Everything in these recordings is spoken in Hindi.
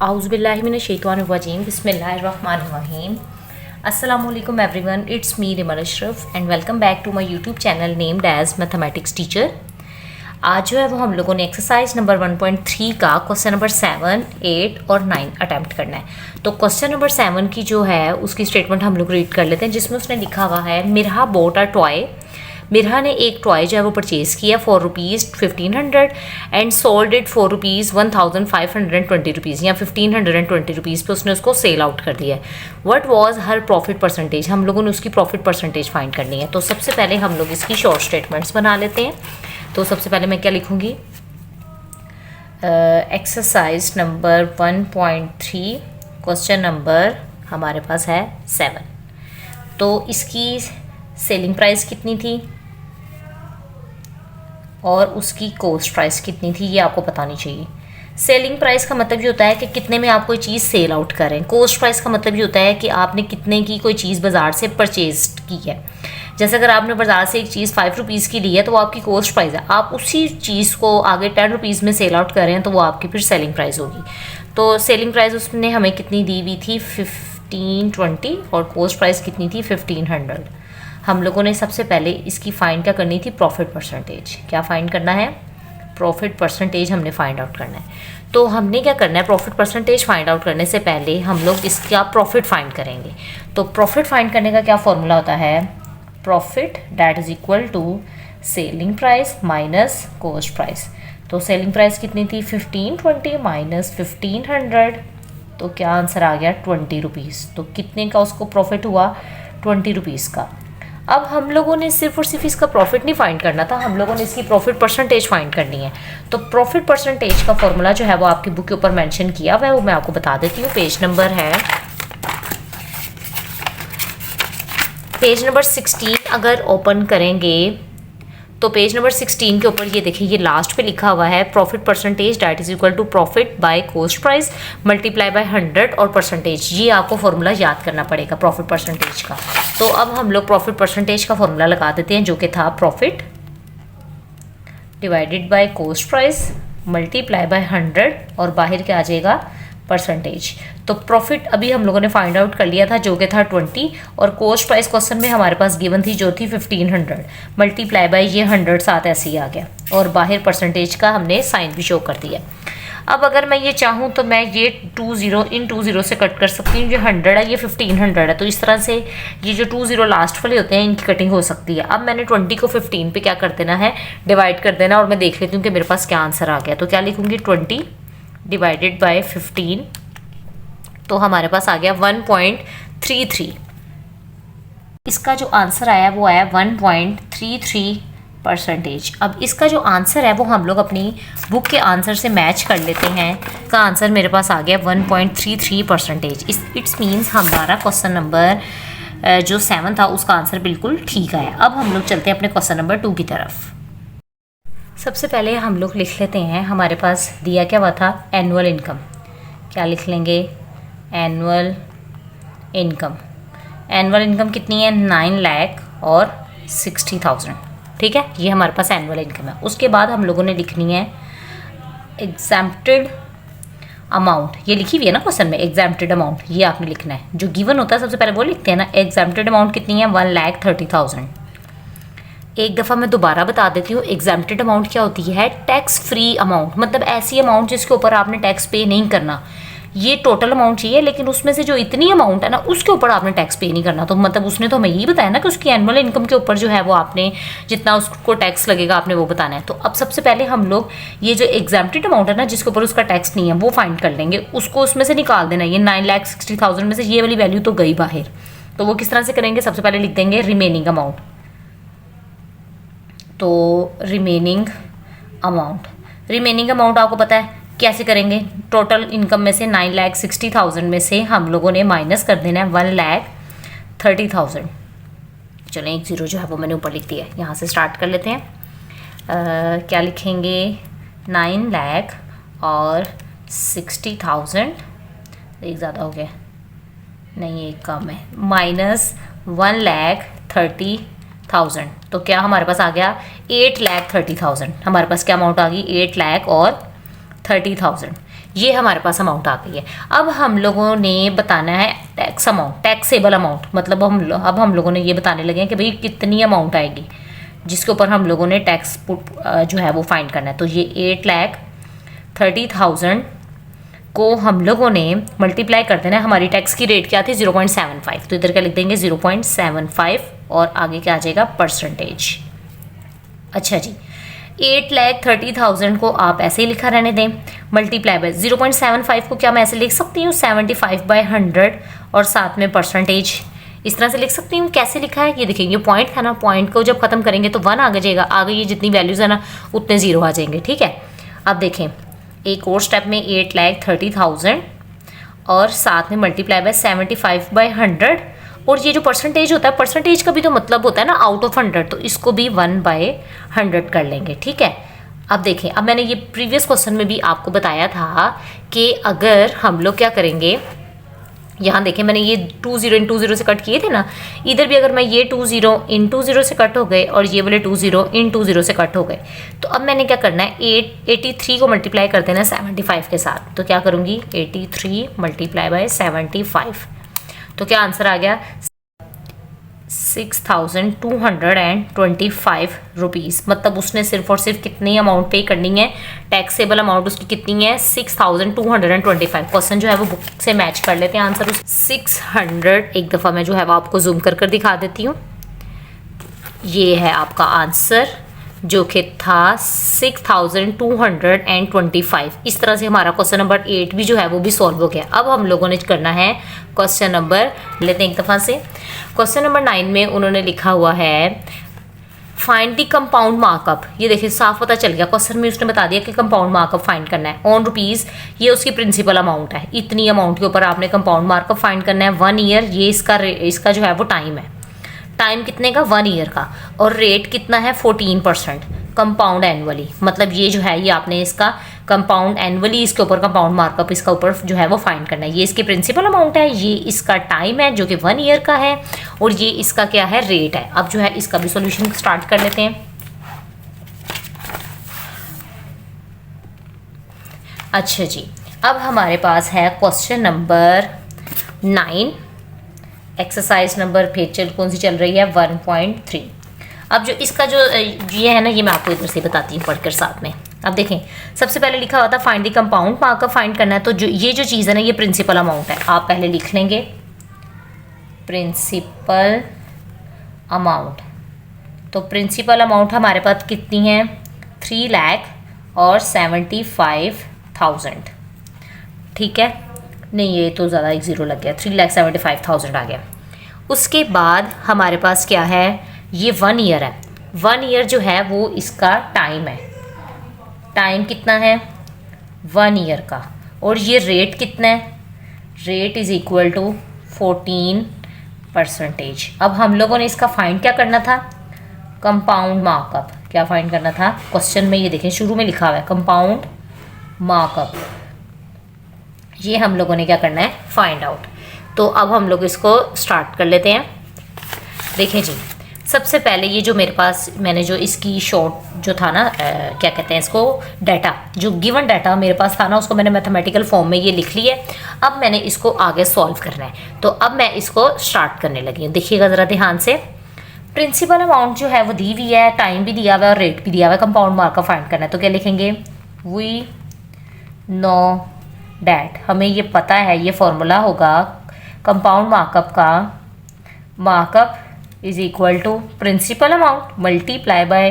आउज़ुबिल्लाहिमिनश्शैतानिर्रजीम बिस्मिल्लाहिर्रहमानिर्रहीम। अस्सलामुअलैकुम everyone, it's me Rimal Ashraf and welcome back to my YouTube channel named as mathematics teacher. आज जो है वो हम लोगों ने एक्सरसाइज नंबर 1.3 का क्वेश्चन नंबर 7, 8 और 9 अटैम्प्ट करना है। तो क्वेश्चन नंबर 7 की जो है उसकी स्टेटमेंट हम लोग रीड कर लेते हैं, जिसमें उसने लिखा हुआ है Mirha boat a toy. Mirha ने एक टॉय जो है वो परचेज़ किया for ₹1500 and sold it for ₹1520 या 1520 रुपीज़ पे उसने उसको सेल आउट कर दिया है। What was her profit percentage, हम लोगों ने उसकी प्रॉफिट परसेंटेज फाइंड करनी है। तो सबसे पहले हम लोग इसकी शॉर्ट स्टेटमेंट्स बना लेते हैं। तो सबसे पहले मैं क्या लिखूँगी, एक्सरसाइज नंबर 1.3 क्वेश्चन नंबर हमारे पास है 7। तो इसकी सेलिंग प्राइस कितनी थी और उसकी कॉस्ट प्राइस कितनी थी, ये आपको बतानी चाहिए। सेलिंग प्राइस का मतलब ये होता है कि कितने में आप कोई चीज़ सेल आउट करें। कॉस्ट प्राइस का मतलब ये होता है कि आपने कितने की कोई चीज़ बाज़ार से परचेज की है। जैसे अगर आपने बाज़ार से एक चीज़ 5 रुपीज़ की ली है तो वो आपकी कॉस्ट प्राइस है। आप उसी चीज़ को आगे 10 रुपीज़ में सेल आउट करें तो वो आपकी फिर सेलिंग प्राइस होगी। तो सेलिंग प्राइस उसने हमें कितनी दी हुई थी 1520 और कॉस्ट प्राइस कितनी थी 1500। हम लोगों ने सबसे पहले इसकी फाइंड क्या करनी थी, प्रॉफिट परसेंटेज। क्या फाइंड करना है, प्रॉफिट परसेंटेज हमने फाइंड आउट करना है। तो हमने क्या करना है, प्रॉफिट परसेंटेज फाइंड आउट करने से पहले हम लोग इसका प्रॉफिट फाइंड करेंगे। तो प्रॉफिट फाइंड करने का क्या फॉर्मूला होता है, profit that is equal to selling price minus cost price. तो सेलिंग प्राइस कितनी थी 1520 माइनस 1500, तो क्या आंसर आ गया 20 रुपीज़। तो कितने का उसको प्रॉफिट हुआ, 20 रुपीज़ का। अब हम लोगों ने सिर्फ और सिर्फ इसका प्रॉफिट नहीं फाइंड करना था, हम लोगों ने इसकी प्रॉफिट परसेंटेज फाइंड करनी है। तो प्रॉफिट परसेंटेज का फॉर्मूला जो है वो आपकी बुक के ऊपर मेंशन किया हुआ है, वो मैं आपको बता देती हूँ। पेज नंबर 16 अगर ओपन करेंगे तो पेज नंबर 16 के ऊपर ये देखिए, ये लास्ट पे लिखा हुआ है profit percentage that is equal to profit by cost price multiply by 100 और परसेंटेज। ये आपको फॉर्मूला याद करना पड़ेगा प्रॉफिट परसेंटेज का। तो अब हम लोग प्रॉफिट परसेंटेज का फॉर्मूला लगा देते हैं, जो कि था profit divided by cost price multiply by 100 और बाहर क्या आ जाएगा, परसेंटेज। तो प्रॉफिट अभी हम लोगों ने फाइंड आउट कर लिया था, जो कि था 20, और कॉस्ट प्राइस क्वेश्चन में हमारे पास गिवन थी जो थी 1500 मल्टीप्लाई बाय ये 100 साथ ऐसे ही आ गया, और बाहर परसेंटेज का हमने साइन भी शो कर दिया। अब अगर मैं ये चाहूँ तो मैं ये 20 से कट कर सकती हूँ। जो 100 है ये 1500 है, तो इस तरह से ये जो 20 लास्ट वाले होते हैं इनकी कटिंग हो सकती है। अब मैंने 20 को 15 पे क्या कर देना है, डिवाइड कर देना, और मैं देख लेती हूँ कि मेरे पास क्या आंसर आ गया। तो क्या लिखूँगी, 20 डिवाइडेड बाय 15, तो हमारे पास आ गया 1.33। इसका जो आंसर आया वो आया 1.33%। अब इसका जो आंसर है वो हम लोग अपनी बुक के आंसर से मैच कर लेते हैं। इसका आंसर मेरे पास आ गया 1.33%। इट्स मीन्स हमारा क्वेश्चन नंबर जो 7 था उसका आंसर बिल्कुल ठीक आया। अब हम लोग चलते हैं अपने क्वेश्चन नंबर 2 की तरफ। सबसे पहले हम लोग लिख लेते हैं, हमारे पास दिया क्या हुआ था, एनुअल इनकम। क्या लिख लेंगे, एनुअल इनकम। एनुअल इनकम कितनी है, 9,60,000। ठीक है, ये हमारे पास एनुअल इनकम है। उसके बाद हम लोगों ने लिखनी है एग्जैम्प्टेड अमाउंट। ये लिखी हुई है ना क्वेश्चन में, एग्जैम्प्टेड अमाउंट, ये आपने लिखना है। जो गिवन होता है सबसे पहले वो लिखते हैं ना। एग्जैम्प्टेड अमाउंट कितनी है, 1,30,000। एक दफ़ा मैं दोबारा बता देती हूँ, एग्जैम्प्टेड अमाउंट क्या होती है, टैक्स फ्री अमाउंट, मतलब ऐसी अमाउंट जिसके ऊपर आपने टैक्स पे नहीं करना। ये टोटल अमाउंट चाहिए, लेकिन उसमें से जो इतनी अमाउंट है ना उसके ऊपर आपने टैक्स पे नहीं करना। तो मतलब उसने तो हमें यही बताया ना कि उसकी एनुअल इनकम के ऊपर जो है वो आपने जितना उसको टैक्स लगेगा आपने वो बताना है। तो अब सबसे पहले हम लोग ये जो एग्जैम्प्टेड अमाउंट है ना जिसके ऊपर उसका टैक्स नहीं है वो फाइंड कर लेंगे, उसको उसमें से निकाल देना। ये 9,60,000 में से ये वाली वैल्यू तो गई बाहर, तो वो किस तरह से करेंगे, सबसे पहले लिख देंगे रिमेनिंग अमाउंट। तो रिमेनिंग अमाउंट आपको पता है कैसे करेंगे, टोटल इनकम में से 9,60,000 में से हम लोगों ने माइनस कर देना है 1,30,000। चलें, एक ज़ीरो जो है वो मैंने ऊपर लिख दिया है, यहाँ से स्टार्ट कर लेते हैं। क्या लिखेंगे, 9,00,000 और 60,000, एक ज़्यादा हो गया, नहीं एक कम है, माइनस 1,30,000। तो क्या हमारे पास आ गया 8,30,000। हमारे पास क्या अमाउंट आ गई, 8,30,000। ये हमारे पास अमाउंट आ गई है। अब हम लोगों ने बताना है टैक्स अमाउंट, टैक्सेबल अमाउंट, मतलब अब हम लोगों ने ये बताने लगे हैं कि भाई कितनी अमाउंट आएगी जिसके ऊपर हम लोगों ने टैक्स जो है वो फाइंड करना है। तो ये 8,30,000 को हम लोगों ने मल्टीप्लाई कर देना है। हमारी टैक्स की रेट क्या थी 0.75, तो इधर क्या लिख देंगे 0.75 और आगे क्या आ जाएगा परसेंटेज। अच्छा जी, 8,30,000 को आप ऐसे ही लिखा रहने दें, मल्टीप्लाई बाय 0.75 को क्या मैं ऐसे लिख सकती हूँ 75/100 और साथ में परसेंटेज इस तरह से लिख सकती हूँ। कैसे लिखा है ये देखेंगे, पॉइंट था ना, पॉइंट को जब खत्म करेंगे तो 1 आगे जाएगा, आगे ये जितनी वैल्यूज़ है ना उतने ज़ीरो आ जाएंगे। ठीक है, अब देखें एक और स्टेप में 8,30,000 और साथ में मल्टीप्लाई बाय 75/100 और ये जो परसेंटेज होता है, परसेंटेज का भी तो मतलब होता है ना आउट ऑफ 100, तो इसको भी 1/100 कर लेंगे। ठीक है, अब देखें, अब मैंने ये प्रीवियस क्वेश्चन में भी आपको बताया था कि अगर हम लोग क्या करेंगे, यहाँ देखें मैंने ये 20 इन 20 से कट किए थे ना, इधर भी अगर मैं ये 20 इन 20 से कट हो गए और ये वाले 20 इन 20 से कट हो गए, तो अब मैंने क्या करना है 83 को मल्टीप्लाई कर देना 75 के साथ। तो क्या करूँगी 83 मल्टीप्लाई बाय 75, तो क्या आंसर आ गया 6,225 रुपीज़। मतलब उसने सिर्फ और सिर्फ कितनी अमाउंट पे करनी है, टैक्सेबल अमाउंट उसकी कितनी है 6,225। क्वेश्चन जो है वो बुक से मैच कर लेते हैं आंसर 600। एक दफ़ा मैं जो है वो आपको जूम कर कर दिखा देती हूँ। ये है आपका आंसर जो कि था 6,225। इस तरह से हमारा क्वेश्चन नंबर 8 भी जो है वो भी सॉल्व हो गया। अब हम लोगों ने करना है क्वेश्चन नंबर, लेते हैं एक दफ़ा से। क्वेश्चन नंबर 9 में उन्होंने लिखा हुआ है फाइंड द कंपाउंड मार्कअप। ये देखिए साफ पता चल गया, क्वेश्चन में उसने बता दिया कि कंपाउंड मार्कअप फाइंड करना है ऑन रुपीज़। ये उसकी प्रिंसिपल अमाउंट है, इतनी अमाउंट के ऊपर आपने कंपाउंड मार्कअप फाइंड करना है। 1 ईयर ये इसका जो है वो टाइम है, टाइम कितने का 1 ईयर का, और रेट कितना है 14% कंपाउंड एनुअली। मतलब ये जो है ये आपने इसका कंपाउंड एनुअली इसके ऊपर कंपाउंड मार्कअप इसका ऊपर जो है वो फाइंड करना है। ये इसकी प्रिंसिपल अमाउंट है, ये इसका टाइम है जो कि 1 ईयर का है, और ये इसका क्या है रेट है। अब जो है इसका भी सॉल्यूशन स्टार्ट कर लेते हैं। अच्छा जी, अब हमारे पास है क्वेश्चन नंबर 9, एक्सरसाइज नंबर फिर कौन सी चल रही है 1.3। अब जो इसका जो ये है ना, ये मैं आपको इधर से बताती हूँ पढ़कर साथ में। अब देखें सबसे पहले लिखा हुआ था find the compound markup find करना है। तो जो ये जो चीज़ है ना ये प्रिंसिपल अमाउंट है, आप पहले लिख लेंगे प्रिंसिपल अमाउंट। तो प्रिंसिपल अमाउंट हमारे पास कितनी है 3,75,000। ठीक है, नहीं ये तो ज़्यादा एक ज़ीरो लग गया, 3,75,000 आ गया। उसके बाद हमारे पास क्या है, ये 1 ईयर है। 1 ईयर जो है वो इसका टाइम है, टाइम कितना है 1 ईयर का, और ये रेट कितना है, रेट इज़ इक्वल टू 14%। अब हम लोगों ने इसका फाइंड क्या करना था, कंपाउंड मार्कअप। क्या फाइंड करना था क्वेश्चन में, ये देखें शुरू में लिखा हुआ है कंपाउंड मार्कअप। ये हम लोगों ने क्या करना है फाइंड आउट। तो अब हम लोग इसको स्टार्ट कर लेते हैं। देखें जी, सबसे पहले ये जो मेरे पास मैंने जो इसकी शॉर्ट जो था ना क्या कहते हैं इसको, डाटा, जो गिवन डाटा मेरे पास था ना उसको मैंने मैथमेटिकल फॉर्म में ये लिख लिया है। अब मैंने इसको आगे सॉल्व करना है, तो अब मैं इसको स्टार्ट करने लगी हूँ। देखिएगा ज़रा ध्यान से, प्रिंसिपल अमाउंट जो है वो दी हुई है, टाइम भी दिया हुआ है और रेट भी दिया हुआ है। कंपाउंड मार्कअप फाइंड करना है, तो क्या लिखेंगे वी नो डैट, हमें ये पता है ये फॉर्मूला होगा कंपाउंड मार्कअप का, markup is equal to principal amount multiply by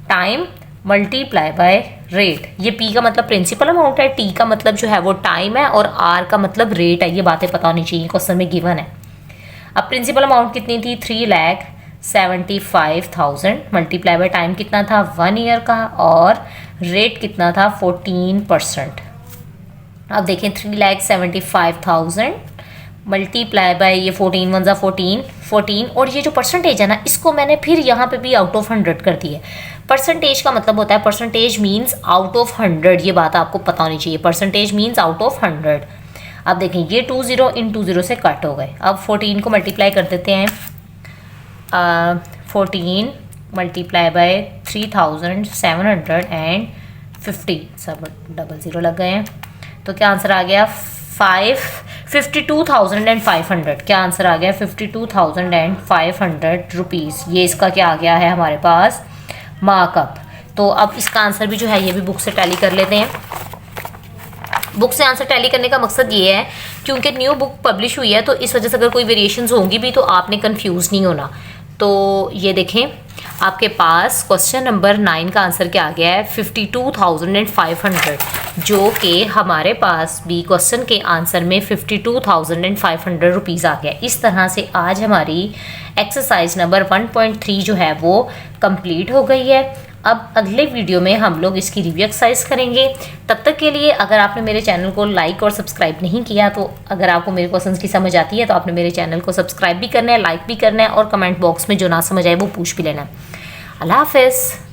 time multiply by rate. ये पी का मतलब प्रिंसिपल अमाउंट है, टी का मतलब जो है वो टाइम है, और आर का मतलब रेट है। ये बातें पता होनी चाहिए, क्वेश्चन में गिवन है। अब प्रिंसिपल अमाउंट कितनी थी 3,75,000 मल्टीप्लाई बाय टाइम कितना था 1 ईयर का, और रेट कितना था 14%। अब देखें 3,75,000 मल्टीप्लाई बाय ये 14 1 14, और ये जो परसेंटेज है ना इसको मैंने फिर यहाँ पे भी आउट ऑफ 100 कर दिया। परसेंटेज का मतलब होता है, परसेंटेज मीन्स आउट ऑफ 100, ये बात आपको पता होनी चाहिए। Percentage means out of 100। अब देखें ये 20 इन 20 से कट हो गए। अब 14 को मल्टीप्लाई कर देते हैं, 14 मल्टीप्लाई बाय 3,750, सब डबल ज़ीरो लग गए हैं, तो क्या आंसर आ गया 52,500। क्या आंसर आ गया 52,500 रुपीज़। ये इसका क्या आ गया है हमारे पास मार्कअप। तो अब इसका आंसर भी जो है ये भी बुक से टैली कर लेते हैं। बुक से आंसर टैली करने का मकसद ये है क्योंकि न्यू बुक पब्लिश हुई है तो इस वजह से अगर कोई वेरिएशंस होंगी भी तो आपने कंफ्यूज नहीं होना। तो ये देखें आपके पास क्वेश्चन नंबर 9 का आंसर क्या आ गया है 52,500, जो कि हमारे पास भी क्वेश्चन के आंसर में 52,500 रुपीज़ आ गया। इस तरह से आज हमारी एक्सरसाइज नंबर 1.3 जो है वो कंप्लीट हो गई है। अब अगले वीडियो में हम लोग इसकी रिव्यू एक्सरसाइज करेंगे। तब तक के लिए अगर आपने मेरे चैनल को लाइक और सब्सक्राइब नहीं किया तो अगर आपको मेरे क्वेश्चंस की समझ आती है तो आपने मेरे चैनल को सब्सक्राइब भी करना है, लाइक भी करना है और कमेंट बॉक्स में जो ना समझ आए वो पूछ भी लेना है। अल्लाह हाफिज़।